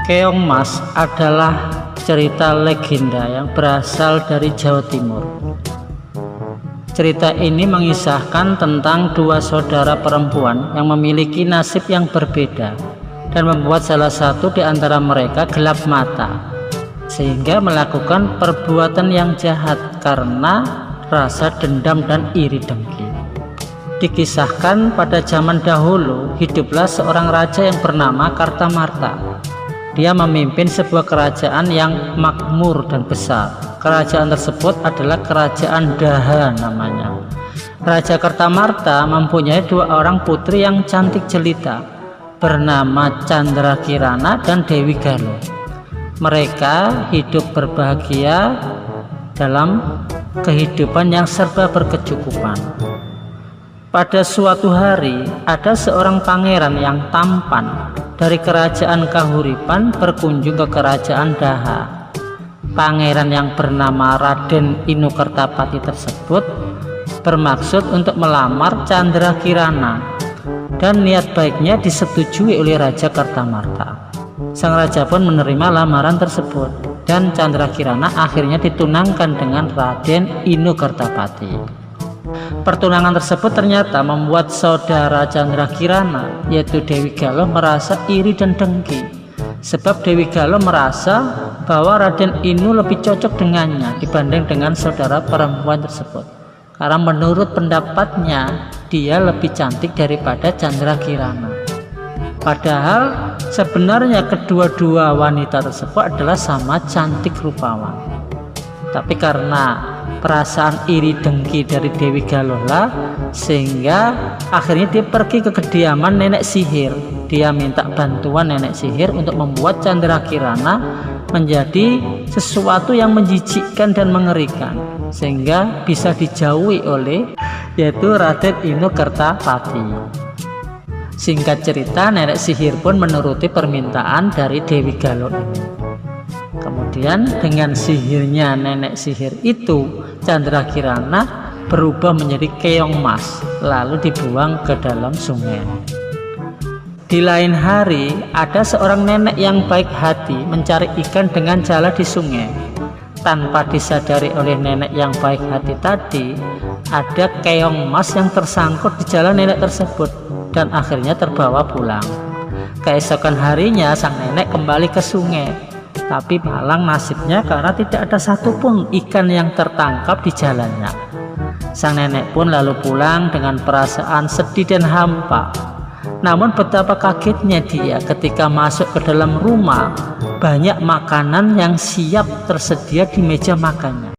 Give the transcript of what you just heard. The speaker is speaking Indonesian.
Keong Mas adalah cerita legenda yang berasal dari Jawa Timur. Cerita ini mengisahkan tentang dua saudara perempuan yang memiliki nasib yang berbeda dan membuat salah satu di antara mereka gelap mata sehingga melakukan perbuatan yang jahat karena rasa dendam dan iri dengki. Dikisahkan pada zaman dahulu hiduplah seorang raja yang bernama Kartamarta. Dia memimpin sebuah kerajaan yang makmur dan besar. Kerajaan tersebut adalah Kerajaan Daha namanya. Raja Kartamarta mempunyai dua orang putri yang cantik jelita bernama Candrakirana dan Dewi Galuh. Mereka hidup berbahagia dalam kehidupan yang serba berkecukupan. Pada suatu hari ada seorang pangeran yang tampan dari kerajaan Kahuripan berkunjung ke kerajaan Daha. Pangeran yang bernama Raden Inokertapati tersebut bermaksud untuk melamar Candrakirana dan niat baiknya disetujui oleh Raja Kartamarta. Sang raja pun menerima lamaran tersebut dan Candrakirana akhirnya ditunangkan dengan Raden Inokertapati. Pertunangan tersebut ternyata membuat saudara Candrakirana yaitu Dewi Galuh merasa iri dan dengki, sebab Dewi Galuh merasa bahwa Raden Inu lebih cocok dengannya dibanding dengan saudara perempuan tersebut, karena menurut pendapatnya dia lebih cantik daripada Candrakirana. Padahal sebenarnya kedua-dua wanita tersebut adalah sama cantik rupawan, tapi karena perasaan iri dengki dari Dewi Galuh lah sehingga akhirnya dia pergi ke kediaman nenek sihir. Dia minta bantuan nenek sihir untuk membuat Candrakirana menjadi sesuatu yang menjijikkan dan mengerikan sehingga bisa dijauhi oleh yaitu Raden Inokertapati. Singkat cerita, nenek sihir pun menuruti permintaan dari Dewi Galuh ini. Kemudian dengan sihirnya nenek sihir itu, Candrakirana berubah menjadi keong mas lalu dibuang ke dalam sungai. Di lain hari ada seorang nenek yang baik hati mencari ikan dengan jala di sungai. Tanpa disadari oleh nenek yang baik hati tadi, ada keong mas yang tersangkut di jala nenek tersebut dan akhirnya terbawa pulang. Keesokan harinya sang nenek kembali ke sungai, tapi malang nasibnya karena tidak ada satupun ikan yang tertangkap di jalannya. Sang nenek pun lalu pulang dengan perasaan sedih dan hampa. Namun betapa kagetnya dia ketika masuk ke dalam rumah, banyak makanan yang siap tersedia di meja makannya.